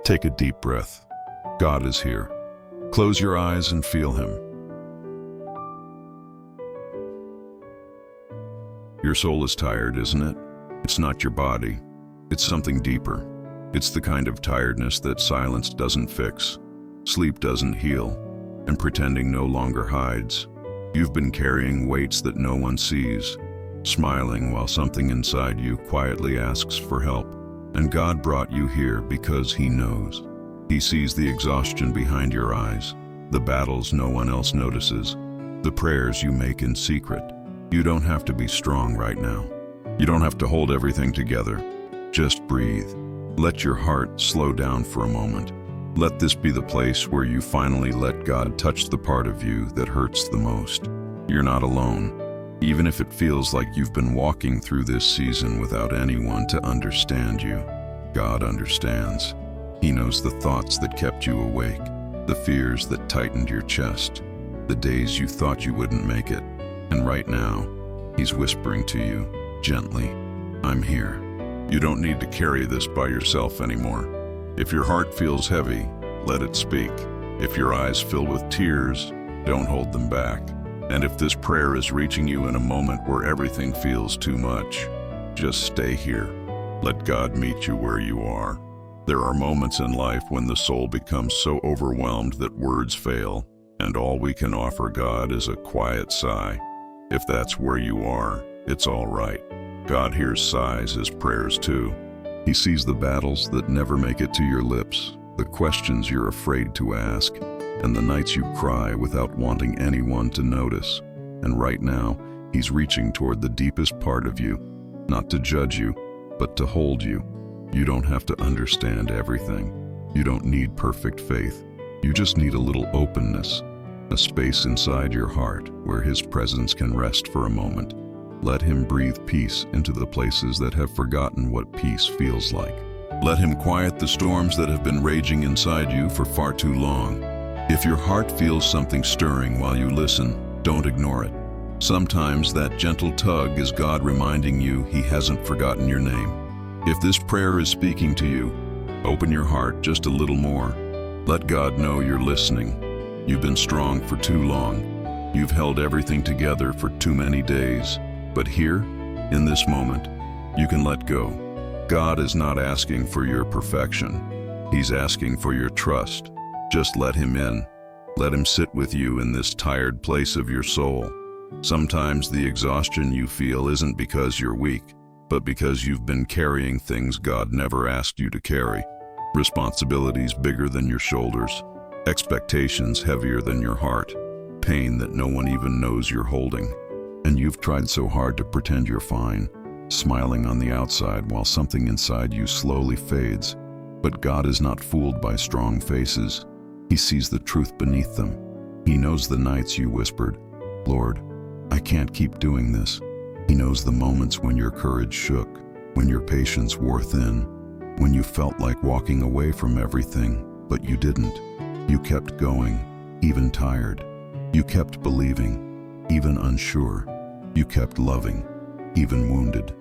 Take a deep breath. God is here. Close your eyes and feel Him. Your soul is tired, isn't it? It's not your body. It's something deeper. It's the kind of tiredness that silence doesn't fix, sleep doesn't heal, and pretending no longer hides. You've been carrying weights that no one sees, smiling while something inside you quietly asks for help. And God brought you here because He knows. He sees the exhaustion behind your eyes, the battles no one else notices, the prayers you make in secret. You don't have to be strong right now. You don't have to hold everything together. Just breathe. Let your heart slow down for a moment. Let this be the place where you finally let God touch the part of you that hurts the most. You're not alone. Even if it feels like you've been walking through this season without anyone to understand you, God understands. He knows the thoughts that kept you awake, the fears that tightened your chest, the days you thought you wouldn't make it. And right now, He's whispering to you, gently, I'm here. You don't need to carry this by yourself anymore. If your heart feels heavy, let it speak. If your eyes fill with tears, don't hold them back. And if this prayer is reaching you in a moment where everything feels too much, just stay here. Let God meet you where you are. There are moments in life when the soul becomes so overwhelmed that words fail, and all we can offer God is a quiet sigh. If that's where you are, it's all right. God hears sighs as prayers too. He sees the battles that never make it to your lips, the questions you're afraid to ask, and the nights you cry without wanting anyone to notice. And right now, He's reaching toward the deepest part of you, not to judge you, but to hold you. You don't have to understand everything. You don't need perfect faith. You just need a little openness, a space inside your heart where His presence can rest for a moment. Let Him breathe peace into the places that have forgotten what peace feels like. Let Him quiet the storms that have been raging inside you for far too long. If your heart feels something stirring while you listen, don't ignore it. Sometimes that gentle tug is God reminding you He hasn't forgotten your name. If this prayer is speaking to you, open your heart just a little more. Let God know you're listening. You've been strong for too long. You've held everything together for too many days. But here, in this moment, you can let go. God is not asking for your perfection. He's asking for your trust. Just let Him in. Let Him sit with you in this tired place of your soul. Sometimes the exhaustion you feel isn't because you're weak, but because you've been carrying things God never asked you to carry. Responsibilities bigger than your shoulders, expectations heavier than your heart, pain that no one even knows you're holding. And you've tried so hard to pretend you're fine, smiling on the outside while something inside you slowly fades. But God is not fooled by strong faces. He sees the truth beneath them. He knows the nights you whispered, Lord, I can't keep doing this. He knows the moments when your courage shook, when your patience wore thin, when you felt like walking away from everything, but you didn't. You kept going, even tired. You kept believing, even unsure. You kept loving, even wounded.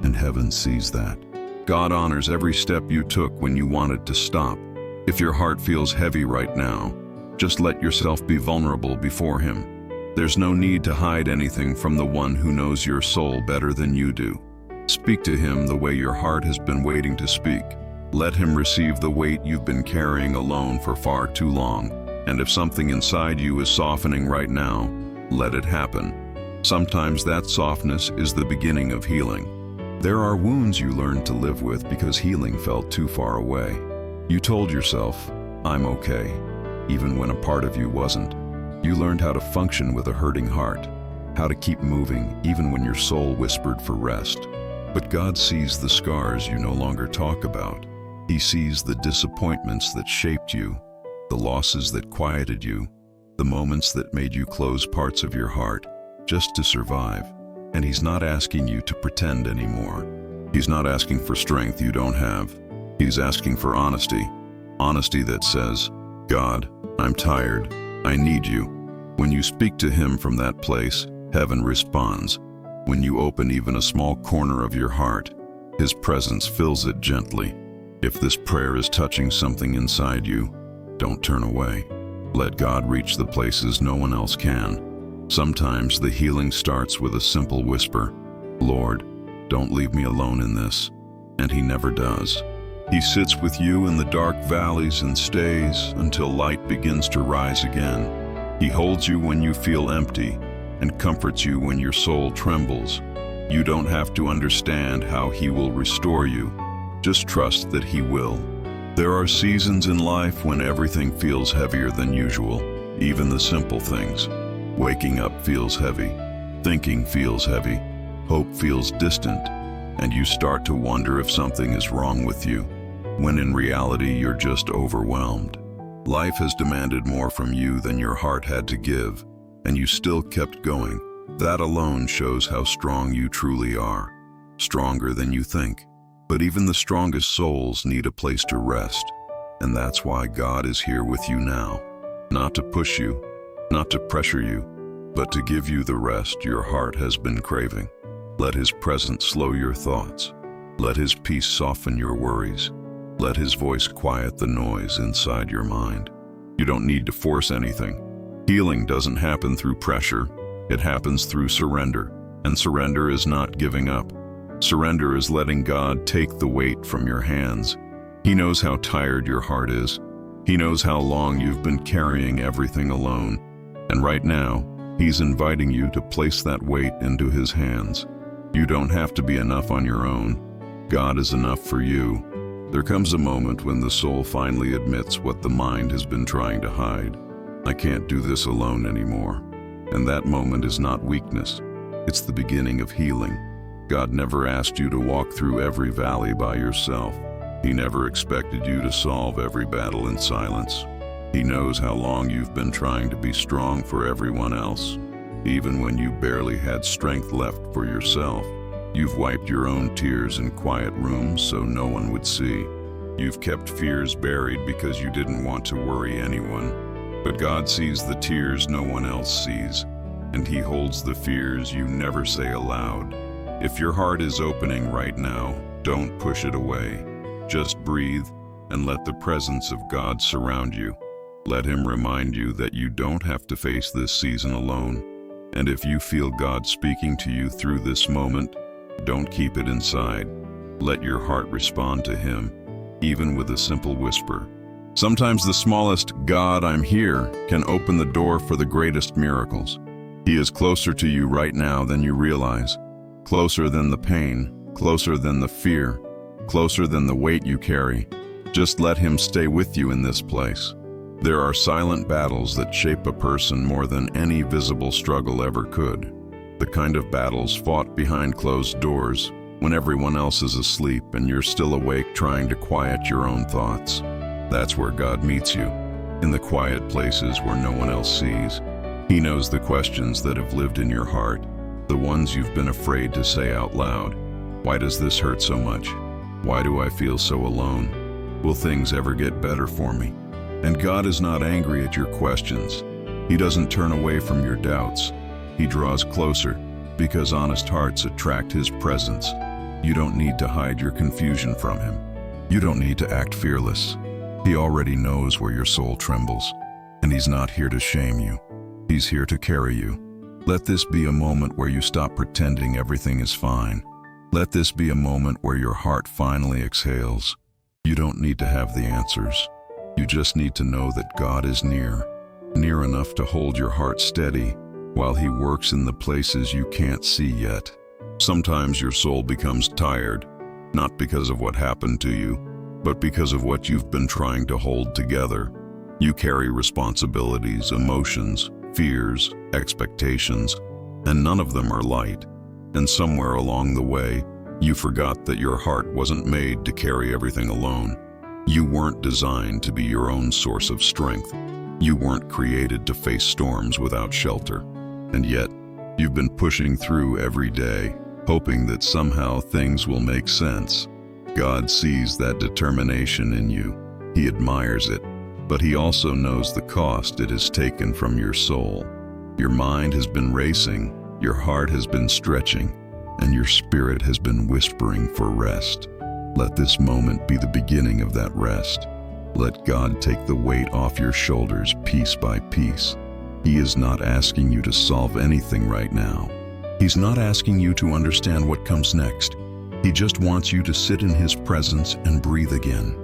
And heaven sees that. God honors every step you took when you wanted to stop. If your heart feels heavy right now, just let yourself be vulnerable before Him. There's no need to hide anything from the one who knows your soul better than you do. Speak to Him the way your heart has been waiting to speak. Let Him receive the weight you've been carrying alone for far too long. And if something inside you is softening right now, let it happen. Sometimes that softness is the beginning of healing. There are wounds you learned to live with because healing felt too far away. You told yourself, I'm okay, even when a part of you wasn't. You learned how to function with a hurting heart, how to keep moving even when your soul whispered for rest. But God sees the scars you no longer talk about. He sees the disappointments that shaped you, the losses that quieted you, the moments that made you close parts of your heart just to survive. And He's not asking you to pretend anymore. He's not asking for strength you don't have. He's asking for honesty. Honesty that says, God, I'm tired. I need you. When you speak to Him from that place, heaven responds. When you open even a small corner of your heart, His presence fills it gently. If this prayer is touching something inside you, don't turn away. Let God reach the places no one else can. Sometimes the healing starts with a simple whisper, "Lord, don't leave me alone in this." And He never does. He sits with you in the dark valleys and stays until light begins to rise again. He holds you when you feel empty and comforts you when your soul trembles. You don't have to understand how He will restore you. Just trust that He will. There are seasons in life when everything feels heavier than usual, even the simple things. Waking up feels heavy, thinking feels heavy, hope feels distant, and you start to wonder if something is wrong with you, when in reality you're just overwhelmed. Life has demanded more from you than your heart had to give, and you still kept going. That alone shows how strong you truly are, stronger than you think. But even the strongest souls need a place to rest, and that's why God is here with you now. Not to push you, not to pressure you, but to give you the rest your heart has been craving. Let His presence slow your thoughts. Let His peace soften your worries. Let His voice quiet the noise inside your mind. You don't need to force anything. Healing doesn't happen through pressure. It happens through surrender, and surrender is not giving up. Surrender is letting God take the weight from your hands. He knows how tired your heart is. He knows how long you've been carrying everything alone. And right now, He's inviting you to place that weight into His hands. You don't have to be enough on your own. God is enough for you. There comes a moment when the soul finally admits what the mind has been trying to hide. I can't do this alone anymore. And that moment is not weakness. It's the beginning of healing. God never asked you to walk through every valley by yourself. He never expected you to solve every battle in silence. He knows how long you've been trying to be strong for everyone else. Even when you barely had strength left for yourself, you've wiped your own tears in quiet rooms so no one would see. You've kept fears buried because you didn't want to worry anyone. But God sees the tears no one else sees, and He holds the fears you never say aloud. If your heart is opening right now, don't push it away. Just breathe and let the presence of God surround you. Let Him remind you that you don't have to face this season alone. And if you feel God speaking to you through this moment, don't keep it inside. Let your heart respond to Him, even with a simple whisper. Sometimes the smallest "God, I'm here" can open the door for the greatest miracles. He is closer to you right now than you realize. Closer than the pain, closer than the fear, closer than the weight you carry. Just let Him stay with you in this place. There are silent battles that shape a person more than any visible struggle ever could. The kind of battles fought behind closed doors, when everyone else is asleep and you're still awake trying to quiet your own thoughts. That's where God meets you, in the quiet places where no one else sees. He knows the questions that have lived in your heart, the ones you've been afraid to say out loud. Why does this hurt so much? Why do I feel so alone? Will things ever get better for me? And God is not angry at your questions. He doesn't turn away from your doubts. He draws closer, because honest hearts attract His presence. You don't need to hide your confusion from Him. You don't need to act fearless. He already knows where your soul trembles, and He's not here to shame you. He's here to carry you. Let this be a moment where you stop pretending everything is fine. Let this be a moment where your heart finally exhales. You don't need to have the answers. You just need to know that God is near enough to hold your heart steady while He works in the places you can't see yet. Sometimes your soul becomes tired, not because of what happened to you, but because of what you've been trying to hold together. You carry responsibilities, emotions, fears, expectations, and none of them are light. And somewhere along the way, you forgot that your heart wasn't made to carry everything alone. You weren't designed to be your own source of strength. You weren't created to face storms without shelter. And yet, you've been pushing through every day, hoping that somehow things will make sense. God sees that determination in you. He admires it, but He also knows the cost it has taken from your soul. Your mind has been racing, your heart has been stretching, and your spirit has been whispering for rest. Let this moment be the beginning of that rest. Let God take the weight off your shoulders piece by piece. He is not asking you to solve anything right now. He's not asking you to understand what comes next. He just wants you to sit in His presence and breathe again.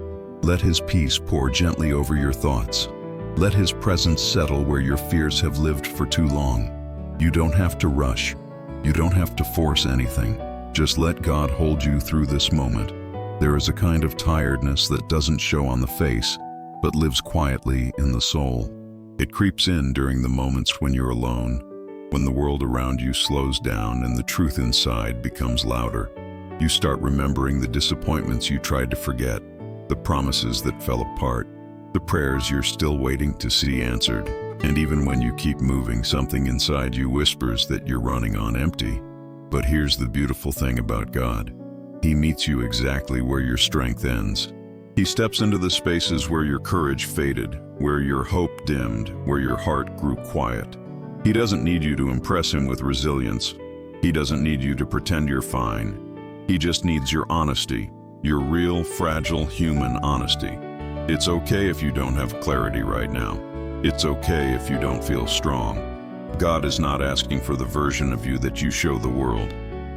Let His peace pour gently over your thoughts. Let His presence settle where your fears have lived for too long. You don't have to rush. You don't have to force anything. Just let God hold you through this moment. There is a kind of tiredness that doesn't show on the face, but lives quietly in the soul. It creeps in during the moments when you're alone, when the world around you slows down and the truth inside becomes louder. You start remembering the disappointments you tried to forget, the promises that fell apart, the prayers you're still waiting to see answered. And even when you keep moving, something inside you whispers that you're running on empty. But here's the beautiful thing about God. He meets you exactly where your strength ends. He steps into the spaces where your courage faded, where your hope dimmed, where your heart grew quiet. He doesn't need you to impress Him with resilience. He doesn't need you to pretend you're fine. He just needs your honesty, your real, fragile, human honesty. It's okay if you don't have clarity right now. It's okay if you don't feel strong. God is not asking for the version of you that you show the world.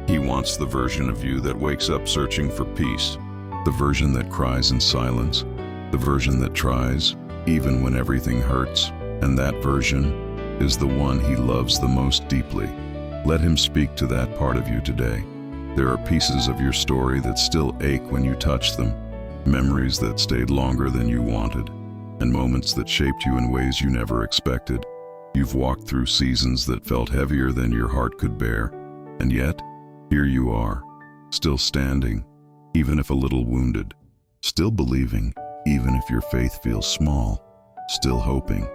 He wants the version of you that wakes up searching for peace, the version that cries in silence, the version that tries, even when everything hurts. And that version is the one He loves the most deeply. Let Him speak to that part of you today. There are pieces of your story that still ache when you touch them, memories that stayed longer than you wanted, and moments that shaped you in ways you never expected. You've walked through seasons that felt heavier than your heart could bear, and yet, here you are, still standing, even if a little wounded, still believing, even if your faith feels small, still hoping,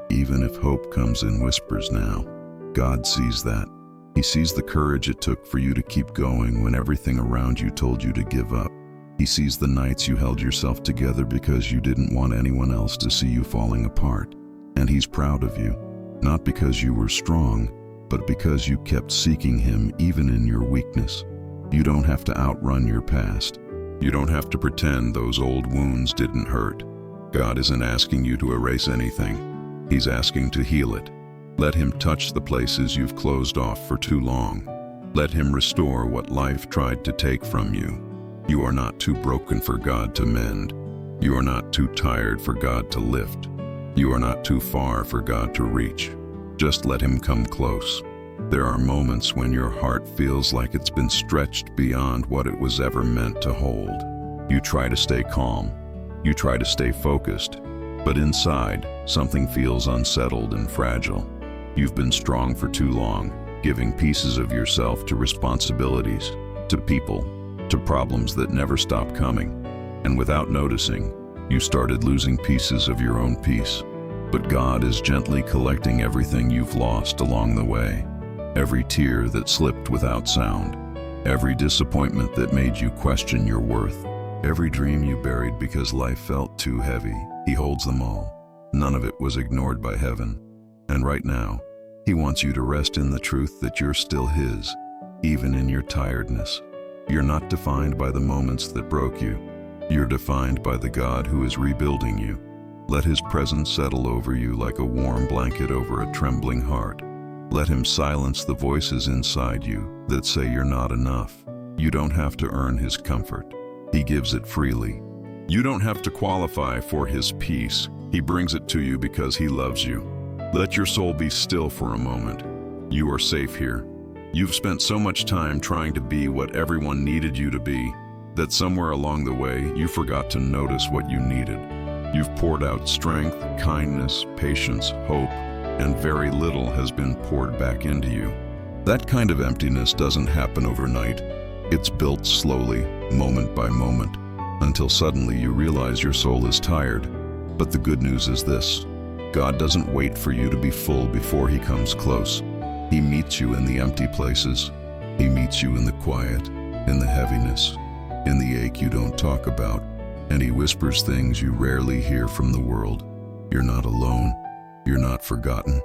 even if hope comes in whispers now. God sees that. He sees the courage it took for you to keep going when everything around you told you to give up. He sees the nights you held yourself together because you didn't want anyone else to see you falling apart. And He's proud of you, not because you were strong, but because you kept seeking Him even in your weakness. You don't have to outrun your past. You don't have to pretend those old wounds didn't hurt. God isn't asking you to erase anything. He's asking to heal it. Let Him touch the places you've closed off for too long. Let Him restore what life tried to take from you. You are not too broken for God to mend. You are not too tired for God to lift. You are not too far for God to reach. Just let Him come close. There are moments when your heart feels like it's been stretched beyond what it was ever meant to hold. You try to stay calm. You try to stay focused. But inside, something feels unsettled and fragile. You've been strong for too long, giving pieces of yourself to responsibilities, to people, to problems that never stop coming. And without noticing, you started losing pieces of your own peace. But God is gently collecting everything you've lost along the way. Every tear that slipped without sound. Every disappointment that made you question your worth. Every dream you buried because life felt too heavy. He holds them all. None of it was ignored by heaven. And right now, He wants you to rest in the truth that you're still His, even in your tiredness. You're not defined by the moments that broke you. You're defined by the God who is rebuilding you. Let His presence settle over you like a warm blanket over a trembling heart. Let Him silence the voices inside you that say you're not enough. You don't have to earn His comfort. He gives it freely. You don't have to qualify for His peace. He brings it to you because He loves you. Let your soul be still for a moment. You are safe here. You've spent so much time trying to be what everyone needed you to be that somewhere along the way you forgot to notice what you needed. You've poured out strength, kindness, patience, hope, and very little has been poured back into you. That kind of emptiness doesn't happen overnight. It's built slowly, moment by moment, until suddenly you realize your soul is tired. But the good news is this: God doesn't wait for you to be full before He comes close. He meets you in the empty places. He meets you in the quiet, in the heaviness, in the ache you don't talk about, and He whispers things you rarely hear from the world. You're not alone. You're not forgotten.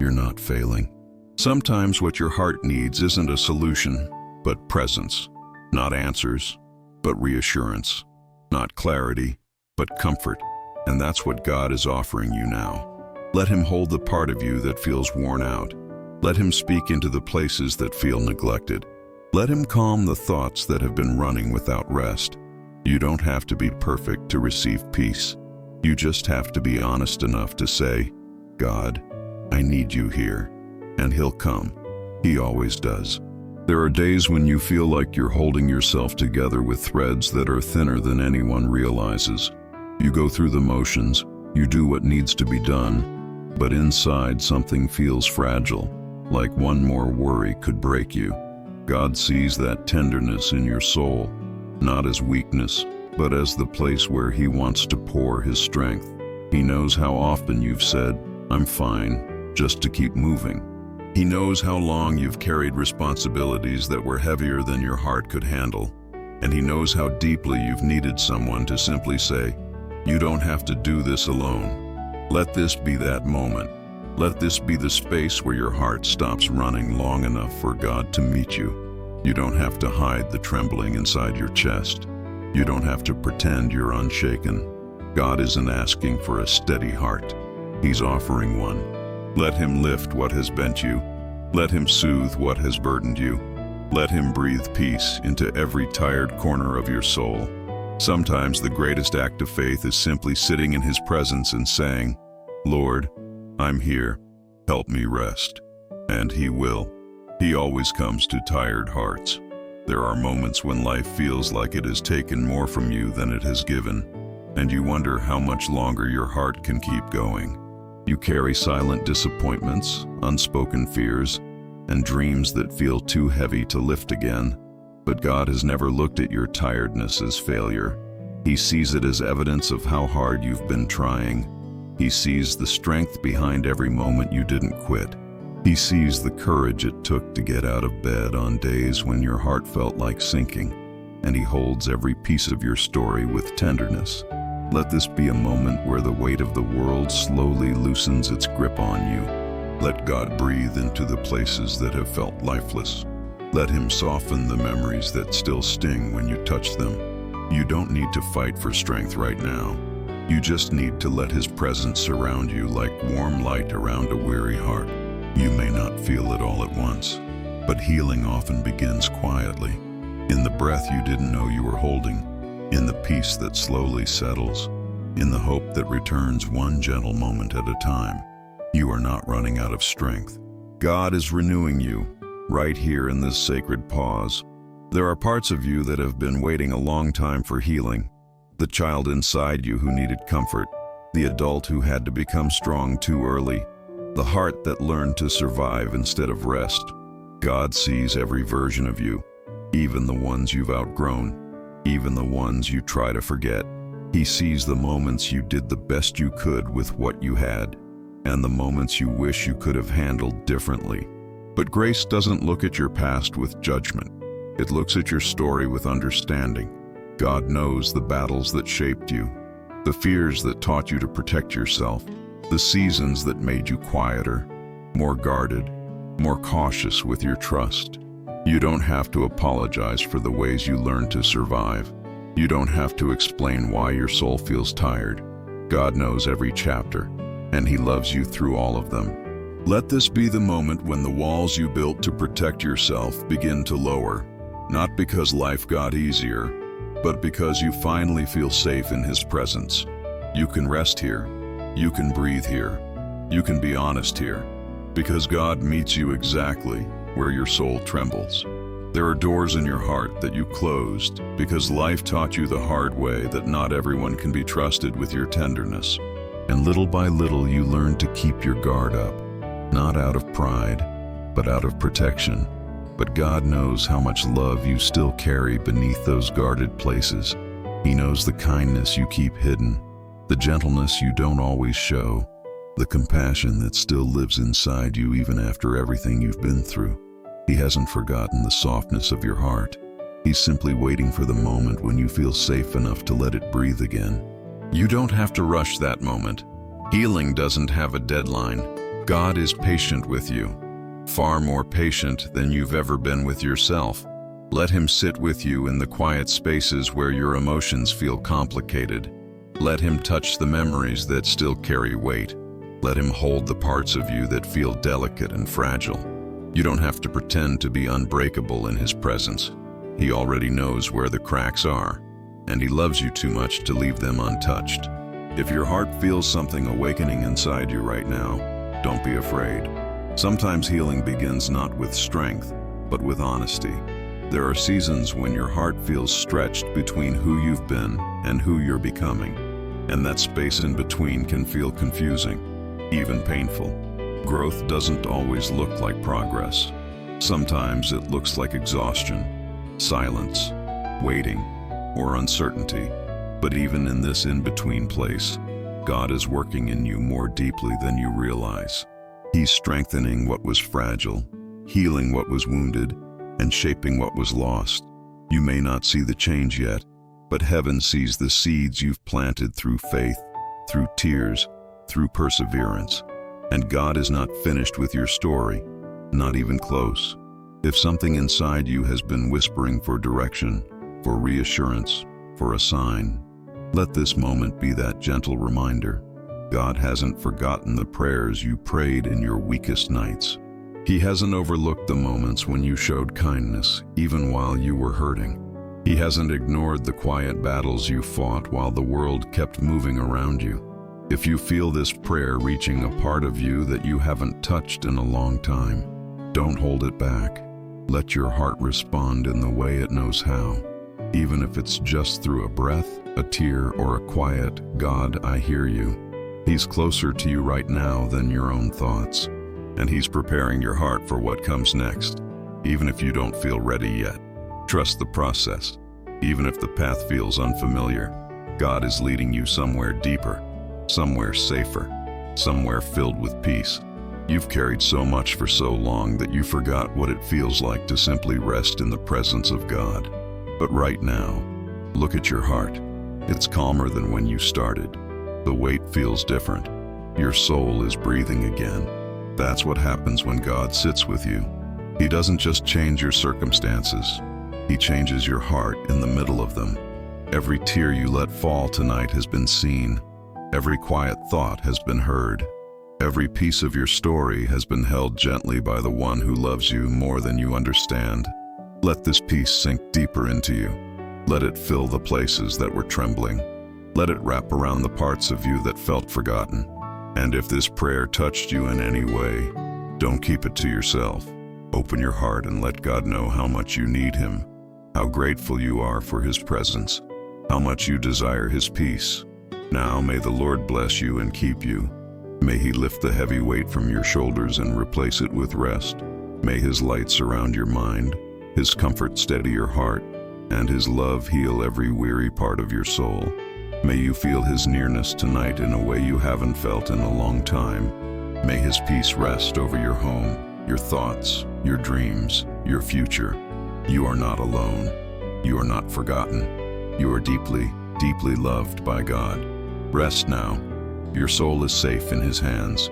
You're not failing. Sometimes what your heart needs isn't a solution, but presence. Not answers, but reassurance. Not clarity, but comfort. And that's what God is offering you now. Let Him hold the part of you that feels worn out. Let Him speak into the places that feel neglected. Let Him calm the thoughts that have been running without rest. You don't have to be perfect to receive peace. You just have to be honest enough to say, God, I need you here. And He'll come. He always does. There are days when you feel like you're holding yourself together with threads that are thinner than anyone realizes. You go through the motions, you do what needs to be done, but inside something feels fragile, like one more worry could break you. God sees that tenderness in your soul, not as weakness, but as the place where He wants to pour His strength. He knows how often you've said, I'm fine, just to keep moving. He knows how long you've carried responsibilities that were heavier than your heart could handle. And He knows how deeply you've needed someone to simply say, you don't have to do this alone. Let this be that moment. Let this be the space where your heart stops running long enough for God to meet you. You don't have to hide the trembling inside your chest. You don't have to pretend you're unshaken. God isn't asking for a steady heart. He's offering one. Let Him lift what has bent you. Let Him soothe what has burdened you. Let Him breathe peace into every tired corner of your soul. Sometimes the greatest act of faith is simply sitting in His presence and saying, Lord, I'm here. Help me rest. And He will. He always comes to tired hearts. There are moments when life feels like it has taken more from you than it has given, and you wonder how much longer your heart can keep going. You carry silent disappointments, unspoken fears, and dreams that feel too heavy to lift again. But God has never looked at your tiredness as failure. He sees it as evidence of how hard you've been trying. He sees the strength behind every moment you didn't quit. He sees the courage it took to get out of bed on days when your heart felt like sinking. And He holds every piece of your story with tenderness. Let this be a moment where the weight of the world slowly loosens its grip on you. Let God breathe into the places that have felt lifeless. Let Him soften the memories that still sting when you touch them. You don't need to fight for strength right now. You just need to let His presence surround you like warm light around a weary heart. You may not feel it all at once, but healing often begins quietly, in the breath you didn't know you were holding, in the peace that slowly settles, in the hope that returns one gentle moment at a time. You are not running out of strength. God is renewing you, right here in this sacred pause. There are parts of you that have been waiting a long time for healing. The child inside you who needed comfort, the adult who had to become strong too early, the heart that learned to survive instead of rest. God sees every version of you, even the ones you've outgrown, even the ones you try to forget. He sees the moments you did the best you could with what you had, and the moments you wish you could have handled differently. But grace doesn't look at your past with judgment. It looks at your story with understanding. God knows the battles that shaped you, the fears that taught you to protect yourself, the seasons that made you quieter, more guarded, more cautious with your trust. You don't have to apologize for the ways you learned to survive. You don't have to explain why your soul feels tired. God knows every chapter, and He loves you through all of them. Let this be the moment when the walls you built to protect yourself begin to lower, not because life got easier, but because you finally feel safe in His presence. You can rest here. You can breathe here. You can be honest here, because God meets you exactly where your soul trembles. There are doors in your heart that you closed because life taught you the hard way that not everyone can be trusted with your tenderness. And little by little you learn to keep your guard up, not out of pride, but out of protection. But God knows how much love you still carry beneath those guarded places. He knows the kindness you keep hidden, the gentleness you don't always show, the compassion that still lives inside you even after everything you've been through. He hasn't forgotten the softness of your heart. He's simply waiting for the moment when you feel safe enough to let it breathe again. You don't have to rush that moment. Healing doesn't have a deadline. God is patient with you, far more patient than you've ever been with yourself. Let him sit with you in the quiet spaces where your emotions feel complicated. Let him touch the memories that still carry weight. Let him hold the parts of you that feel delicate and fragile. You don't have to pretend to be unbreakable in his presence. He already knows where the cracks are, and he loves you too much to leave them untouched. If your heart feels something awakening inside you right now, don't be afraid. Sometimes healing begins not with strength, but with honesty. There are seasons when your heart feels stretched between who you've been and who you're becoming, and that space in between can feel confusing, even painful. Growth doesn't always look like progress. Sometimes it looks like exhaustion, silence, waiting, or uncertainty. But even in this in-between place, God is working in you more deeply than you realize. He's strengthening what was fragile, healing what was wounded, and shaping what was lost. You may not see the change yet, but heaven sees the seeds you've planted through faith, through tears, through perseverance. And God is not finished with your story, not even close. If something inside you has been whispering for direction, for reassurance, for a sign, let this moment be that gentle reminder. God hasn't forgotten the prayers you prayed in your weakest nights. He hasn't overlooked the moments when you showed kindness, even while you were hurting. He hasn't ignored the quiet battles you fought while the world kept moving around you. If you feel this prayer reaching a part of you that you haven't touched in a long time, don't hold it back. Let your heart respond in the way it knows how. Even if it's just through a breath, a tear, or a quiet, "God, I hear you." He's closer to you right now than your own thoughts, and he's preparing your heart for what comes next. Even if you don't feel ready yet, trust the process. Even if the path feels unfamiliar, God is leading you somewhere deeper, somewhere safer, somewhere filled with peace. You've carried so much for so long that you forgot what it feels like to simply rest in the presence of God. But right now, look at your heart. It's calmer than when you started. The weight feels different. Your soul is breathing again. That's what happens when God sits with you. He doesn't just change your circumstances. He changes your heart in the middle of them. Every tear you let fall tonight has been seen. Every quiet thought has been heard. Every piece of your story has been held gently by the one who loves you more than you understand. Let this peace sink deeper into you. Let it fill the places that were trembling. Let it wrap around the parts of you that felt forgotten. And if this prayer touched you in any way, don't keep it to yourself. Open your heart and let God know how much you need him, how grateful you are for his presence, how much you desire his peace. Now may the Lord bless you and keep you. May he lift the heavy weight from your shoulders and replace it with rest. May his light surround your mind, his comfort steady your heart, and his love heal every weary part of your soul. May you feel his nearness tonight in a way you haven't felt in a long time. May his peace rest over your home, your thoughts, your dreams, your future. You are not alone. You are not forgotten. You are deeply, deeply loved by God. Rest now. Your soul is safe in his hands.